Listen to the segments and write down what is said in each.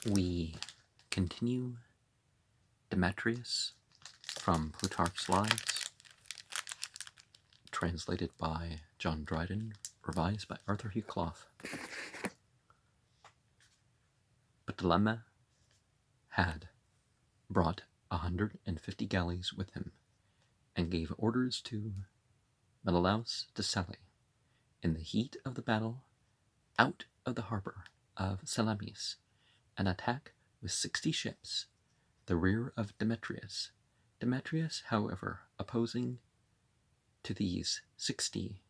We continue Demetrius from Plutarch's Lives, translated by John Dryden, revised by Arthur Hugh Clough. But Dilemma had brought 150 galleys with him, and gave orders to Menelaus to sally, in the heat of the battle, out of the harbour of Salamis, and attack with 60 ships the rear of Demetrius. Demetrius, however, opposing to these 60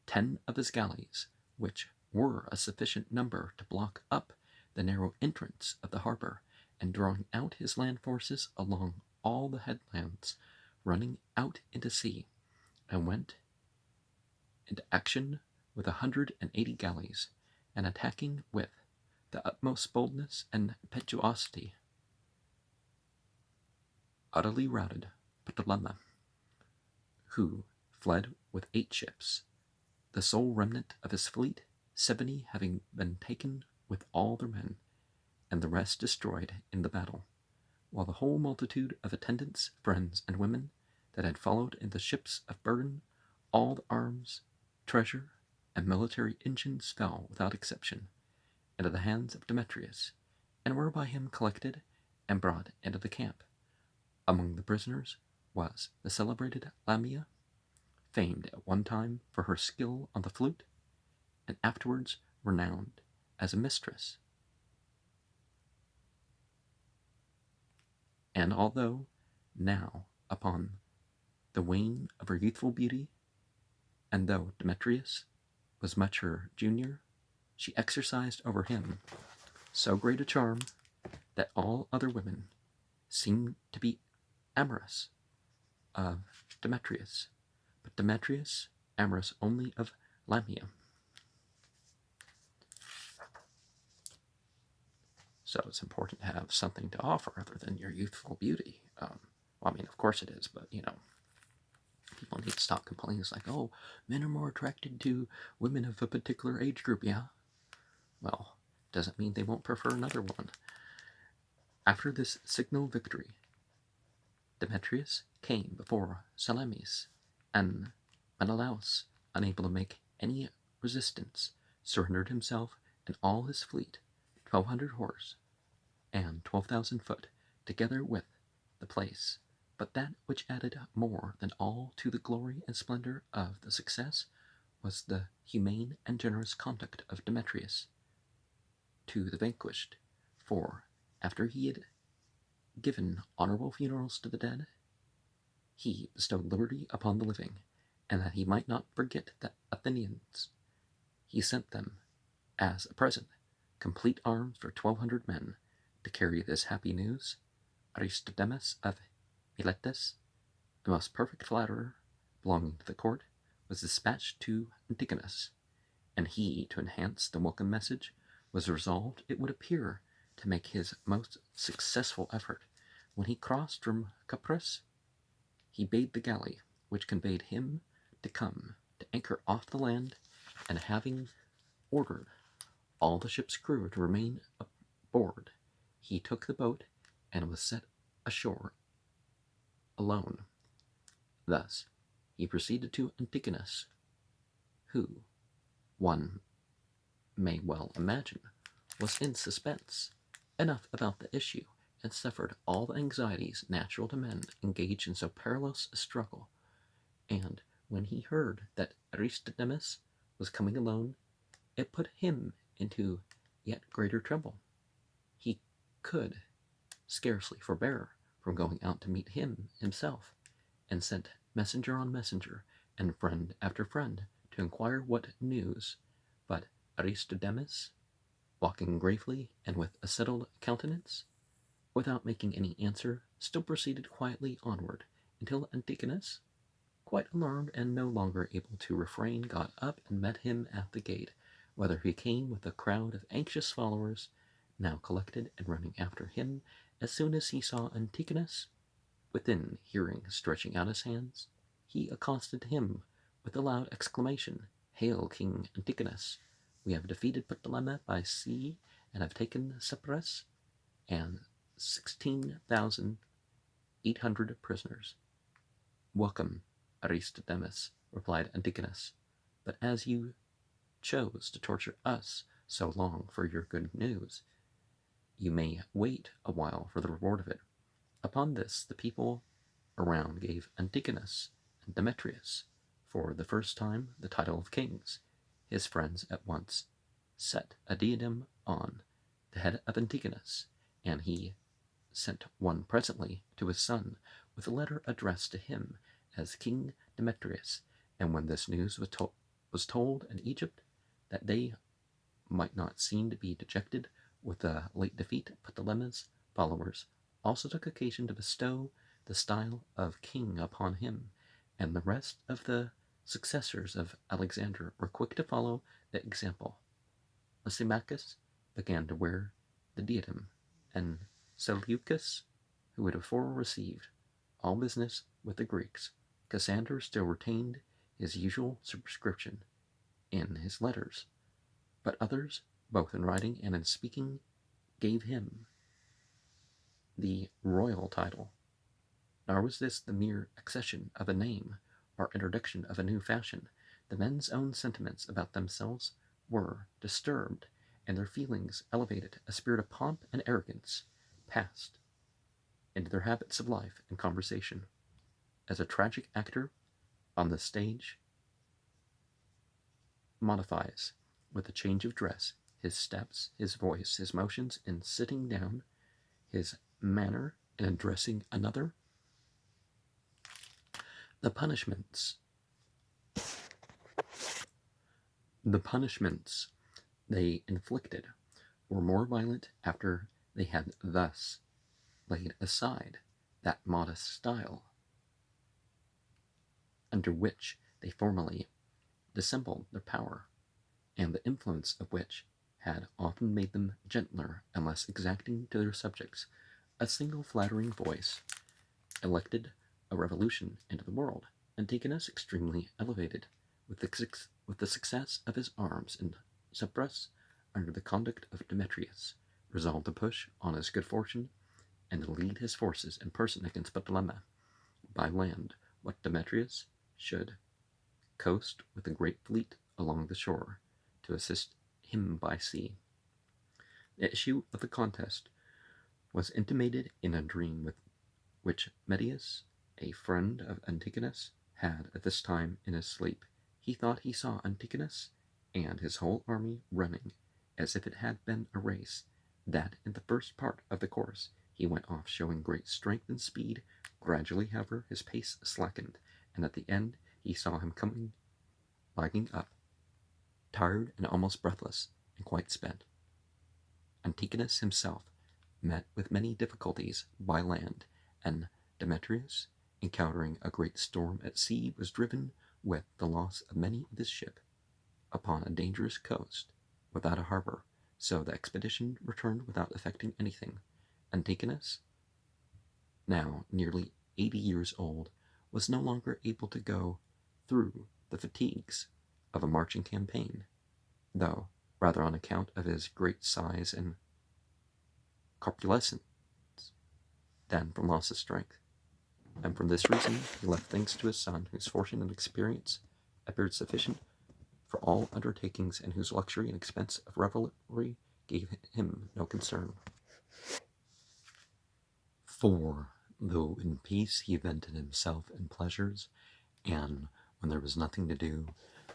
10 of his galleys, which were a sufficient number to block up the narrow entrance of the harbour, and drawing out his land forces along all the headlands running out into sea, and went into action with 180 galleys, and attacking with the utmost boldness and impetuosity, utterly routed Ptolemy, who fled with 8 ships, the sole remnant of his fleet, 70 having been taken with all their men, and the rest destroyed in the battle, while the whole multitude of attendants, friends, and women that had followed in the ships of burden, all the arms, treasure, and military engines fell without exception into the hands of Demetrius, and were by him collected and brought into the camp. Among the prisoners was the celebrated Lamia, famed at one time for her skill on the flute, and afterwards renowned as a mistress. And although now upon the wane of her youthful beauty, and though Demetrius was much her junior, she exercised over him so great a charm that all other women seemed to be amorous of Demetrius, but Demetrius amorous only of Lamia. So it's important to have something to offer other than your youthful beauty. Well, I mean, of course it is, but people need to stop complaining. It's like, oh, men are more attracted to women of a particular age group. Yeah, well, doesn't mean they won't prefer another one. After this signal victory, Demetrius came before Salamis, and Menelaus, unable to make any resistance, surrendered himself and all his fleet, 1,200 horse, and 12,000 foot, together with the place. But that which added more than all to the glory and splendor of the success was the humane and generous conduct of Demetrius to the vanquished, for after he had given honorable funerals to the dead, he bestowed liberty upon the living, and that he might not forget the Athenians, he sent them, as a present, complete arms for 1,200 men to carry this happy news. Aristodemus of Miletus, the most perfect flatterer belonging to the court, was dispatched to Antigonus, and he, to enhance the welcome message, was resolved, it would appear, to make his most successful effort. When he crossed from Cyprus, he bade the galley which conveyed him to come to anchor off the land, and having ordered all the ship's crew to remain aboard, he took the boat and was set ashore alone. Thus he proceeded to Antigonus, who, one may well imagine, was in suspense enough about the issue, and suffered all the anxieties natural to men engaged in so perilous a struggle. And when he heard that Aristodemus was coming alone, it put him into yet greater trouble. He could scarcely forbear from going out to meet him himself, and sent messenger on messenger, and friend after friend, to inquire what news. But Aristodemus, walking gravely and with a settled countenance, without making any answer, still proceeded quietly onward, until Antigonus, quite alarmed and no longer able to refrain, got up and met him at the gate, whither he came with a crowd of anxious followers, now collected and running after him. As soon as he saw Antigonus within hearing stretching out his hands, he accosted him with a loud exclamation, "Hail, King Antigonus! We have defeated Ptolemy by sea, and have taken Cyprus and 16,800 prisoners. Welcome, Aristodemus, replied Antigonus, but as you chose to torture us so long for your good news, you may wait a while for the reward of it. Upon this, the people around gave Antigonus and Demetrius, for the first time, the title of kings. His friends at once set a diadem on the head of Antigonus, and he sent one presently to his son with a letter addressed to him as King Demetrius. And when this news was told in Egypt, that they might not seem to be dejected with the late defeat, Ptolemy's followers also took occasion to bestow the style of king upon him, and the rest of the successors of Alexander were quick to follow the example. Lysimachus began to wear the diadem, and Seleucus, who had before received all business with the Greeks, Cassander still retained his usual superscription in his letters, but others, both in writing and in speaking, gave him the royal title. Nor was this the mere accession of a name or introduction of a new fashion. The men's own sentiments about themselves were disturbed, and their feelings elevated. A spirit of pomp and arrogance passed into their habits of life and conversation. As a tragic actor on the stage modifies, with a change of dress, his steps, his voice, his motions in sitting down, his manner in addressing another, the punishments they inflicted were more violent after they had thus laid aside that modest style under which they formerly dissembled their power, and the influence of which had often made them gentler and less exacting to their subjects. A single flattering voice elected a revolution into the world. Antigonus, extremely elevated with the success of his arms in Cyprus under the conduct of Demetrius, resolved to push on his good fortune and to lead his forces in person against Ptolemy by land, what Demetrius should coast with a great fleet along the shore to assist him by sea. The issue of the contest was intimated in a dream with which Medius, a friend of Antigonus, had at this time in his sleep. He thought he saw Antigonus and his whole army running as if it had been a race, that in the first part of the course he went off showing great strength and speed. Gradually, however, his pace slackened, and at the end he saw him coming, lagging up, tired and almost breathless, and quite spent. Antigonus himself met with many difficulties by land, and Demetrius, encountering a great storm at sea, was driven, with the loss of many of his ships, upon a dangerous coast, without a harbor, so the expedition returned without effecting anything. Antigonus, now nearly 80 years old, was no longer able to go through the fatigues of a marching campaign, though rather on account of his great size and corpulence than from loss of strength. And for this reason he left things to his son, whose fortune and experience appeared sufficient for all undertakings, and whose luxury and expense of revelry gave him no concern. For, though in peace he vented himself in pleasures, and when there was nothing to do,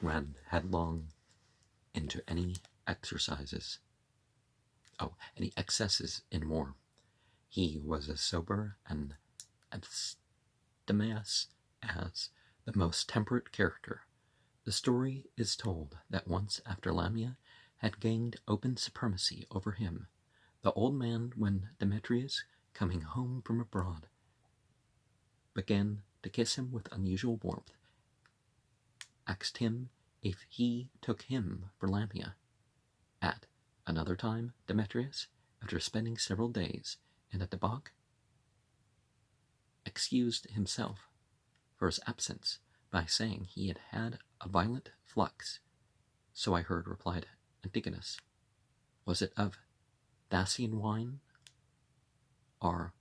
ran headlong into any excesses in war, he was as sober and abstemious as the most temperate character. The story is told that once, after Lamia had gained open supremacy over him, the old man, when Demetrius, coming home from abroad, began to kiss him with unusual warmth, asked him if he took him for Lamia. At another time, Demetrius, after spending several days in a debauch, excused himself for his absence by saying he had had a violent flux. So I heard, replied Antigonus. Was it of Dacian wine are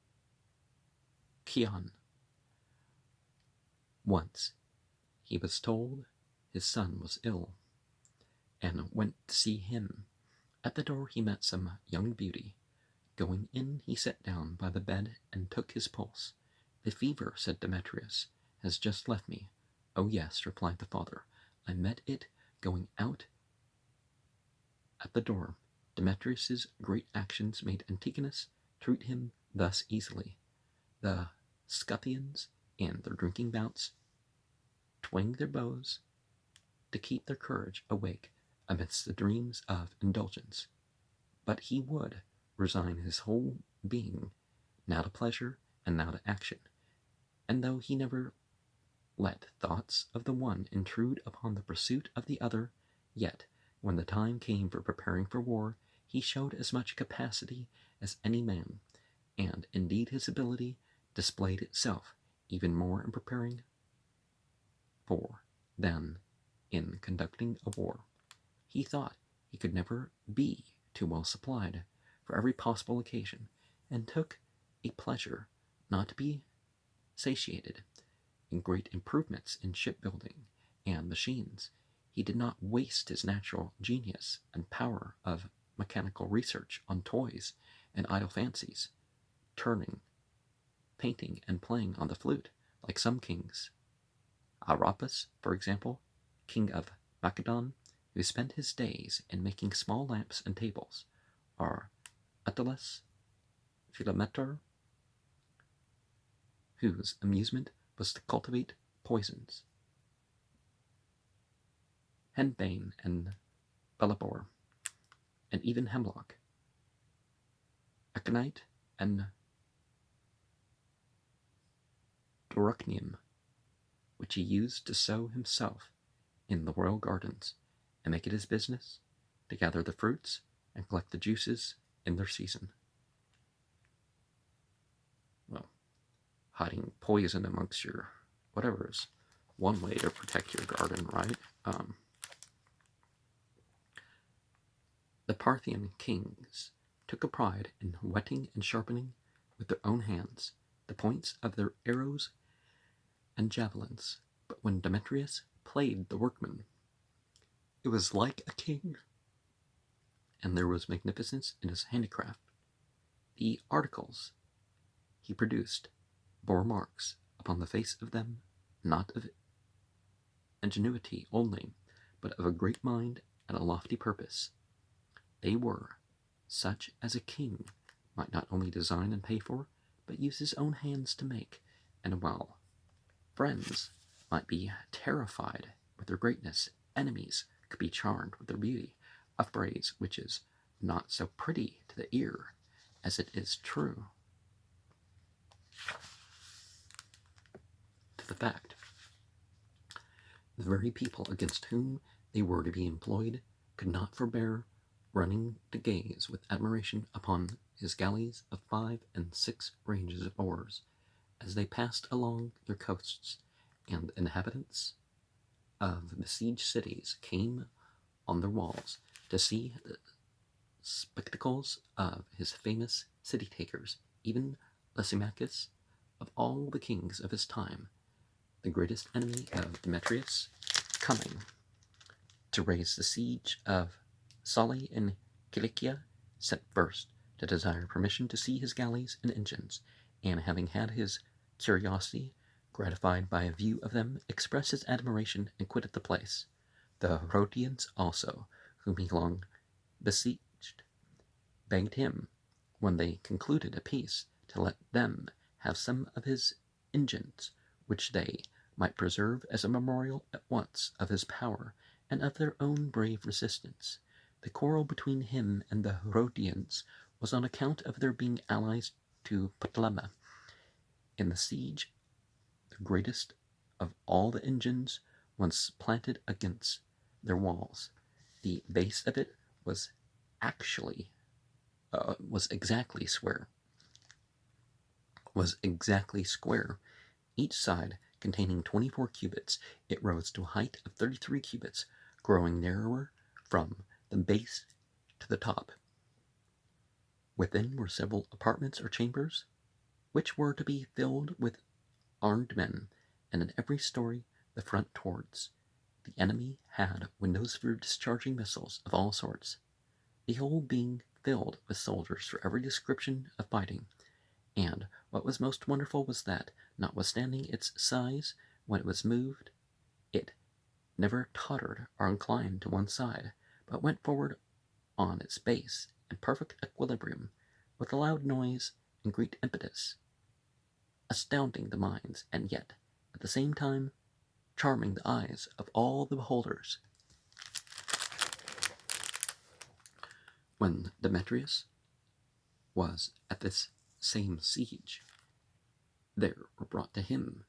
Chion. Once he was told his son was ill, and went to see him. At the door he met some young beauty. Going in, he sat down by the bed and took his pulse. "The fever," said Demetrius, "has just left me." "Oh yes," replied the father, "I met it going out at the door." Demetrius's great actions made Antigonus treat him thus easily. The Scythians, in their drinking bouts, twang their bows to keep their courage awake amidst the dreams of indulgence. But he would resign his whole being, now to pleasure and now to action, and though he never let thoughts of the one intrude upon the pursuit of the other, yet, when the time came for preparing for war, he showed as much capacity as any man, and indeed his ability displayed itself even more in preparing for than in conducting a war. He thought he could never be too well supplied for every possible occasion, and took a pleasure not to be satiated in great improvements in shipbuilding and machines. He did not waste his natural genius and power of mechanical research on toys and idle fancies, turning, painting, and playing on the flute, like some kings. Arapus, for example, king of Macedon, who spent his days in making small lamps and tables, or Attalus Philometor, whose amusement was to cultivate poisons. Henbane and Bellebore, and even hemlock. Aconite and Dorucnium, which he used to sow himself in the royal gardens, and make it his business to gather the fruits and collect the juices in their season. Well, hiding poison amongst your whatever is one way to protect your garden, right? The Parthian kings took a pride in whetting and sharpening with their own hands the points of their arrows and javelins, but when Demetrius played the workman, it was like a king, and there was magnificence in his handicraft. The articles he produced bore marks upon the face of them, not of ingenuity only, but of a great mind and a lofty purpose. They were such as a king might not only design and pay for, but use his own hands to make, and while friends might be terrified with their greatness, enemies could be charmed with their beauty, a phrase which is not so pretty to the ear as it is true to the fact. The very people against whom they were to be employed could not forbear running to gaze with admiration upon his galleys of 5 and 6 ranges of oars, as they passed along their coasts, and inhabitants of besieged cities came on their walls to see the spectacles of his famous city-takers, even Lysimachus, of all the kings of his time, the greatest enemy of Demetrius, coming to raise the siege of Soli in Cilicia, sent first to desire permission to see his galleys and engines, and having had his curiosity gratified by a view of them, expressed his admiration and quitted the place. The Rhodians also, whom he long besieged, begged him, when they concluded a peace, to let them have some of his engines, which they might preserve as a memorial at once of his power and of their own brave resistance. The quarrel between him and the Rhodians was on account of their being allies to Ptolemy. In the siege, the greatest of all the engines once planted against their walls, the base of it was exactly square, each side containing 24 cubits. It rose to a height of 33 cubits, growing narrower from the base to the top. Within were several apartments or chambers, which were to be filled with armed men, and in every story the front towards the enemy had windows for discharging missiles of all sorts, the whole being filled with soldiers for every description of fighting. And what was most wonderful was that, notwithstanding its size, when it was moved, it never tottered or inclined to one side, but went forward on its base in perfect equilibrium, with a loud noise and great impetus, astounding the minds, and yet, at the same time, charming the eyes of all the beholders. When Demetrius was at this same siege, there were brought to him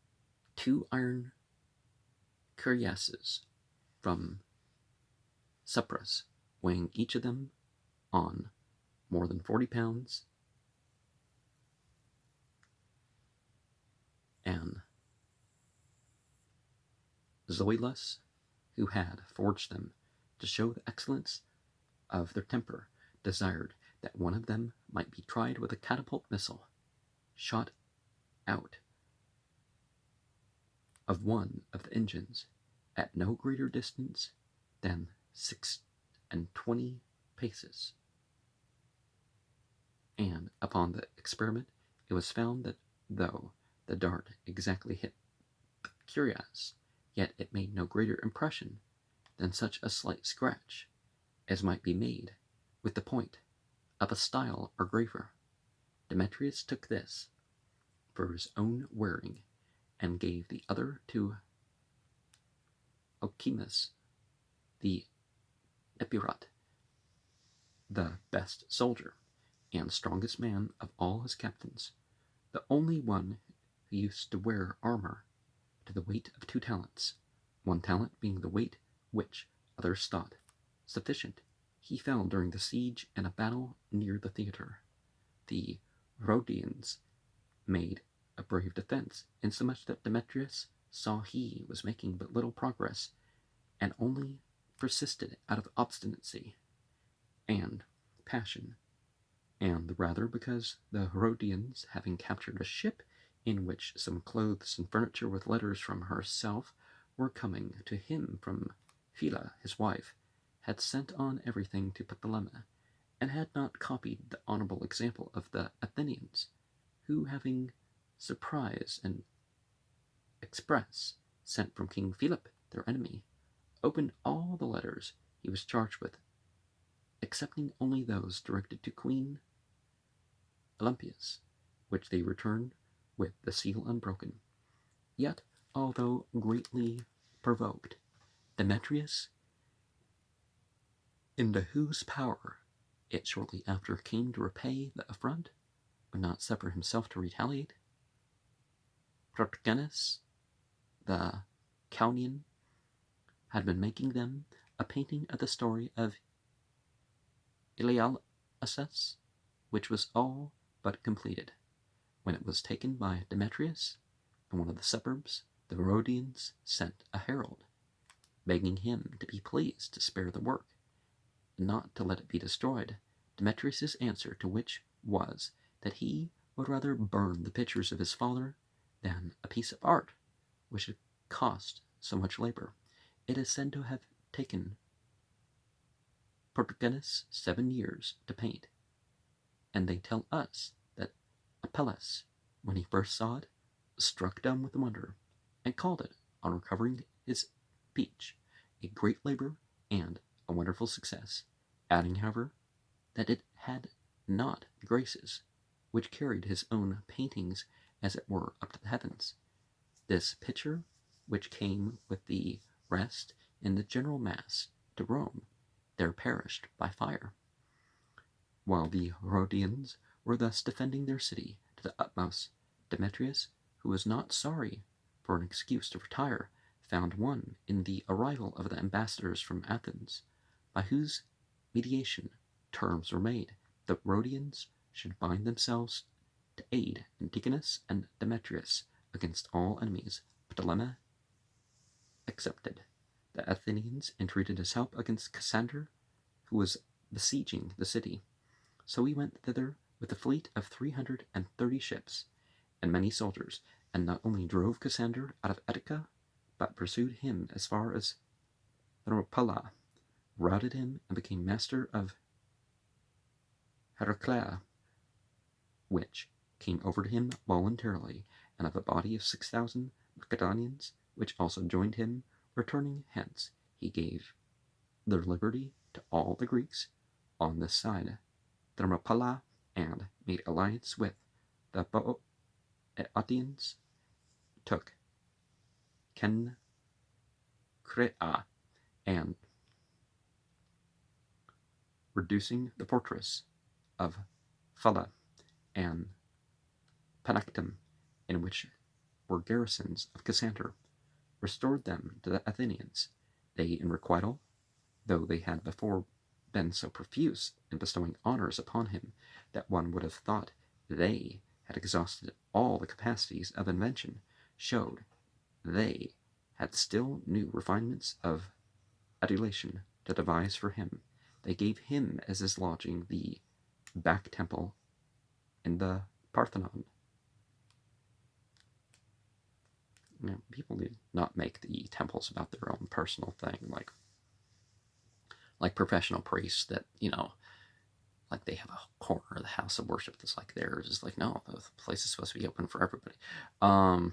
2 iron cuirasses from Cyprus, weighing each of them on more than 40 pounds, and Zoilus, who had forged them to show the excellence of their temper, desired that one of them might be tried with a catapult missile, shot out of one of the engines at no greater distance than 26 paces. And upon the experiment, it was found that though the dart exactly hit the cuirass, yet it made no greater impression than such a slight scratch as might be made with the point of a style or graver. Demetrius took this for his own wearing, and gave the other to Alcimus the Epirot, the best soldier and strongest man of all his captains, the only one who used to wear armor to the weight of 2 talents, 1 talent being the weight which others thought sufficient. He fell during the siege in a battle near the theatre. The Rhodians made a brave defense, insomuch that Demetrius saw he was making but little progress, and only persisted out of obstinacy and passion, and the rather because the Rhodians, having captured a ship in which some clothes and furniture with letters from herself were coming to him from Phila, his wife, had sent on everything to Ptolemy, and had not copied the honorable example of the Athenians, who, having surprise and express sent from King Philip, their enemy, opened all the letters he was charged with, excepting only those directed to Queen Olympias, which they returned with the seal unbroken. Yet, although greatly provoked, Demetrius, into whose power it shortly after came to repay the affront, would not suffer himself to retaliate. Protogenes, the Caunian, had been making them a painting of the story of Iliasus, which was all but completed, when it was taken by Demetrius. In one of the suburbs, the Rhodians sent a herald, begging him to be pleased to spare the work, and not to let it be destroyed. Demetrius's answer to which was that he would rather burn the pictures of his father than a piece of art which had cost so much labor. It is said to have taken Protogenes 7 years to paint, and they tell us that Apelles, when he first saw it, was struck dumb with wonder, and called it, on recovering his speech, a great labor and a wonderful success, adding, however, that it had not the graces which carried his own paintings as it were up to the heavens. This picture, which came with the rest in the general mass to Rome, there perished by fire. While the Rhodians were thus defending their city to the utmost, Demetrius, who was not sorry for an excuse to retire, found one in the arrival of the ambassadors from Athens, by whose mediation terms were made that Rhodians should bind themselves to aid Antigonus and Demetrius against all enemies, Ptolemy accepted. The Athenians entreated his help against Cassander, who was besieging the city. So he went thither with a fleet of 330 ships and many soldiers, and not only drove Cassander out of Attica, but pursued him as far as Thermopylae, routed him, and became master of Heraclea, which came over to him voluntarily, and of a body of 6,000 Macedonians, which also joined him. Returning hence, he gave their liberty to all the Greeks on this side Thermopylae, and made alliance with the Boeotians, took Kencrea, and reducing the fortress of Phala and Panactum, in which were garrisons of Cassander, restored them to the Athenians. They, in requital, though they had before been so profuse in bestowing honors upon him that one would have thought they had exhausted all the capacities of invention, showed they had still new refinements of adulation to devise for him. They gave him as his lodging the back temple in the Parthenon. You know, people did not make the temples about their own personal thing, like professional priests that, like they have a corner of the house of worship that's like theirs. It's like, no, the place is supposed to be open for everybody. Well,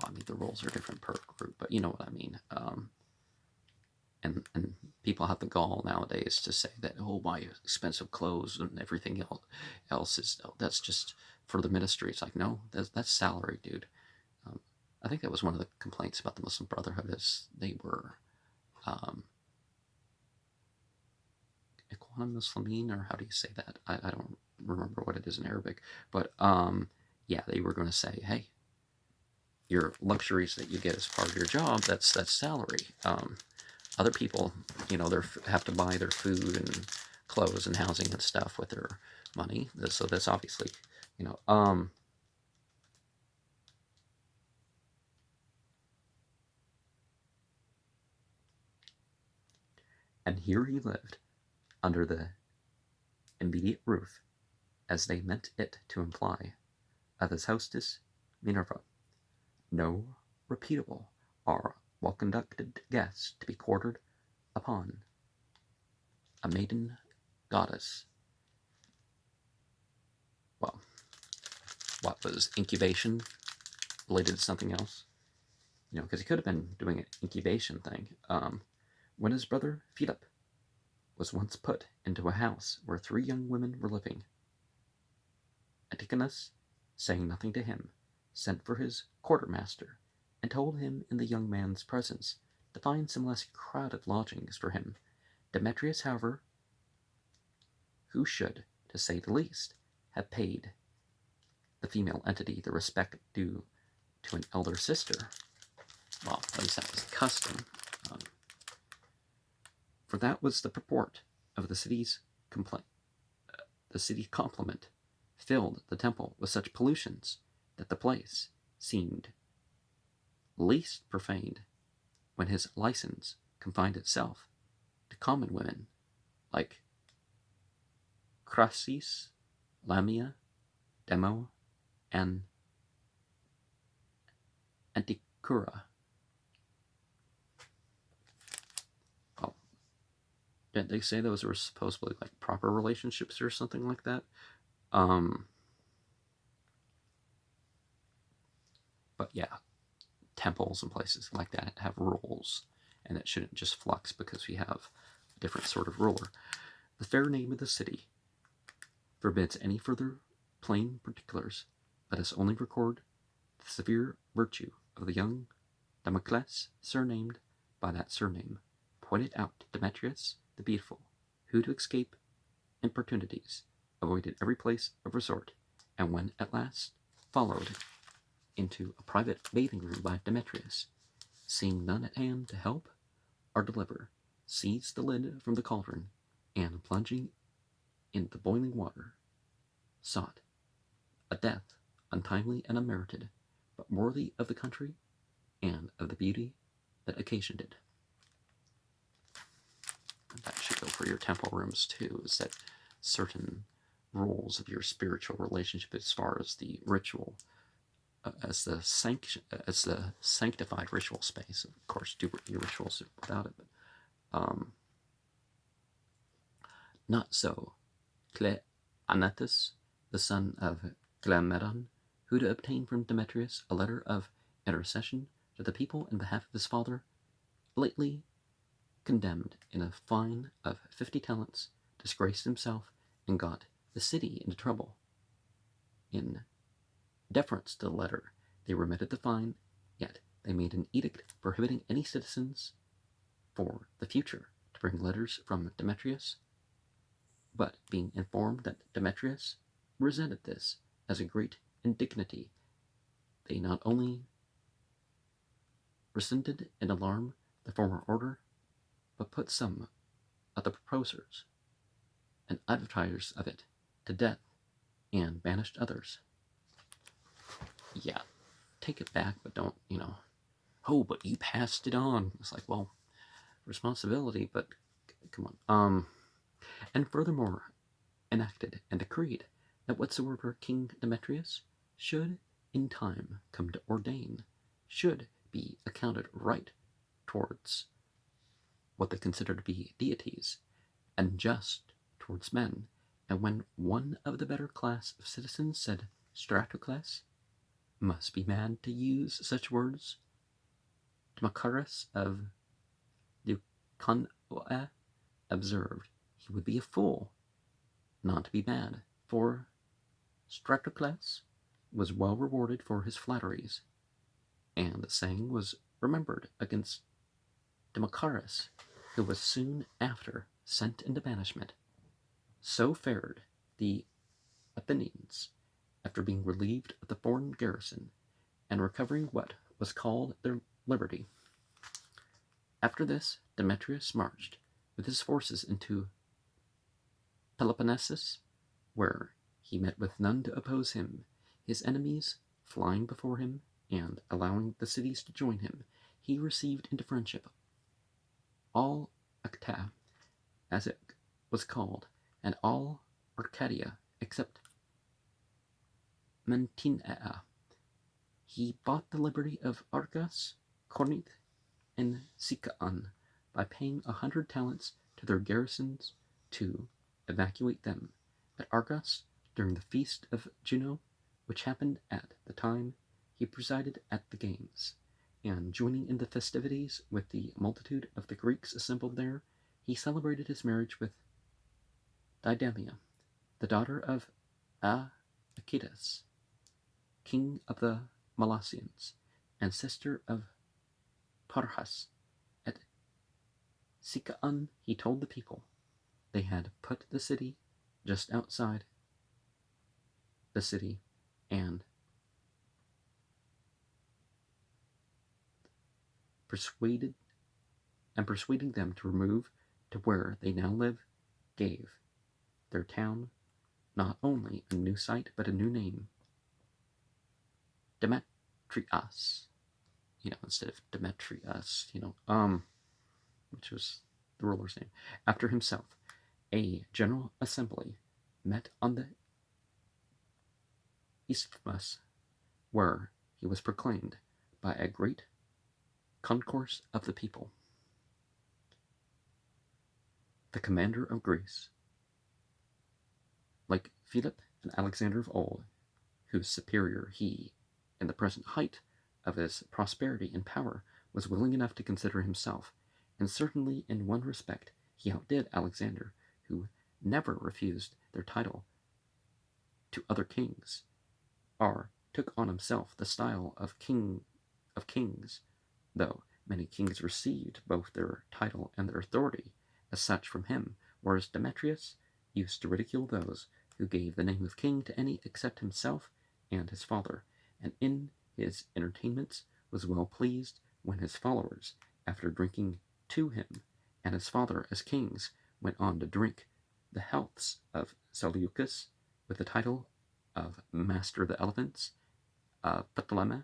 I mean, the rules are different per group, but you know what I mean. And people have the gall nowadays to say that, oh, my expensive clothes and everything else is, that's just for the ministry. It's like, no, that's salary, dude. I think that was one of the complaints about the Muslim Brotherhood, is they were Ikhwan Muslimin, or how do you say that? I don't remember what it is in Arabic, but yeah, they were going to say, hey, your luxuries that you get as part of your job, that's salary. Other people, they have to buy their food and clothes and housing and stuff with their money. So that's obviously, and here he lived under the immediate roof, as they meant it to imply, of his hostess Minerva, no repeatable or well-conducted guest to be quartered upon a maiden goddess. Well, what was incubation related to something else? Because he could have been doing an incubation thing. When his brother Philip was once put into a house where 3 young women were living, Antigonus, saying nothing to him, sent for his quartermaster, and told him in the young man's presence to find some less crowded lodgings for him. Demetrius, however, who should, to say the least, have paid the female entity the respect due to an elder sister, well, at least that was the custom, for that was the purport of the city's complaint. The city compliment filled the temple with such pollutions that the place seemed least profaned when his license confined itself to common women like Chrysis, Lamia, Demo, and Anticura. Well, didn't they say those were supposedly like proper relationships or something like that? But yeah, temples and places like that have rules, and it shouldn't just flux because we have a different sort of ruler. The fair name of the city forbids any further plain particulars. Let us only record the severe virtue of the young Damocles, surnamed by that surname, pointed out to Demetrius the Beautiful, who, to escape importunities, avoided every place of resort, and when at last followed into a private bathing room by Demetrius, seeing none at hand to help or deliver, seized the lid from the cauldron, and plunging into the boiling water, sought a death untimely and unmerited, but worthy of the country and of the beauty that occasioned it. And that should go for your temple rooms too, is that certain rules of your spiritual relationship as far as the ritual, as the sanctified ritual space. Of course, do your rituals without it, but not so. Cleanatus, the son of Cleomedon, who to obtain from Demetrius a letter of intercession to the people in behalf of his father, lately condemned in a fine of 50 talents, disgraced himself, and got the city into trouble. In deference to the letter, they remitted the fine, yet they made an edict prohibiting any citizens for the future to bring letters from Demetrius, but being informed that Demetrius resented this as a great indignity, they not only rescinded in alarm the former order, but put some of the proposers and advertisers of it to death and banished others. Yeah, take it back, but don't, oh, but you passed it on. It's like, well, responsibility, but come on. And furthermore, enacted and decreed that whatsoever King Demetrius should in time come to ordain should be accounted right towards what they consider to be deities, and just towards men. And when one of the better class of citizens said, Stratocles must be mad to use such words, Democharis of Leuconoe observed he would be a fool not to be mad, for Stratocles was well rewarded for his flatteries, and the saying was remembered against Democharis, who was soon after sent into banishment. So fared the Athenians after being relieved of the foreign garrison and recovering what was called their liberty. After this, Demetrius marched with his forces into Peloponnesus, where he met with none to oppose him, his enemies flying before him, and allowing the cities to join him, he received into friendship all Acta, as it was called, and all Arcadia, except Mantinea. He bought the liberty of Argos, Corinth, and Sicyon by paying 100 talents to their garrisons to evacuate them. At Argos, during the feast of Juno, which happened at the time he presided at the games, and joining in the festivities with the multitude of the Greeks assembled there, he celebrated his marriage with Didamia, the daughter of Aeacus, king of the Molossians, and sister of Parhas. At Sicyon he told the people they had put the city just outside the city, and persuading them to remove to where they now live, gave their town not only a new site but a new name, Demetrius, instead of Demetrius, which was the ruler's name, after himself. A general assembly met on the Isthmus, where he was proclaimed by a great concourse of the people the commander of Greece, like Philip and Alexander of old, whose superior he, in the present height of his prosperity and power, was willing enough to consider himself, and certainly in one respect he outdid Alexander, who never refused their title to other kings, or took on himself the style of king of kings, though many kings received both their title and their authority as such from him, whereas Demetrius used to ridicule those who gave the name of king to any except himself and his father, and in his entertainments was well pleased when his followers, after drinking to him and his father as kings, went on to drink the healths of Seleucus with the title of Master of the Elephants, Ptolemy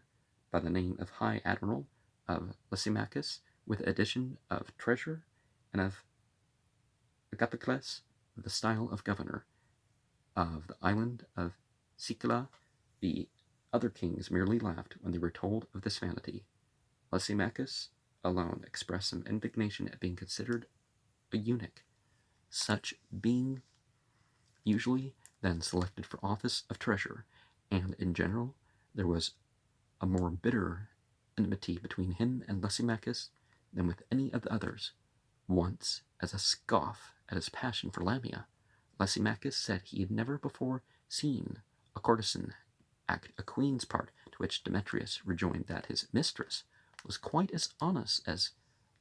by the name of High Admiral, of Lysimachus with addition of Treasurer, and of Agathocles the style of governor of the island of Sicily. The other kings merely laughed when they were told of this vanity. Lysimachus alone expressed some indignation at being considered a eunuch, such being usually then selected for office of treasurer, and in general there was a more bitter enmity between him and Lysimachus than with any of the others. Once, as a scoff at his passion for Lamia, Lysimachus said he had never before seen a courtesan act a queen's part, to which Demetrius rejoined that his mistress was quite as honest as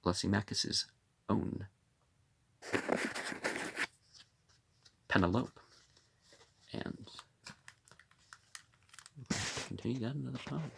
Lysimachus's own Penelope. And we'll continue that another time.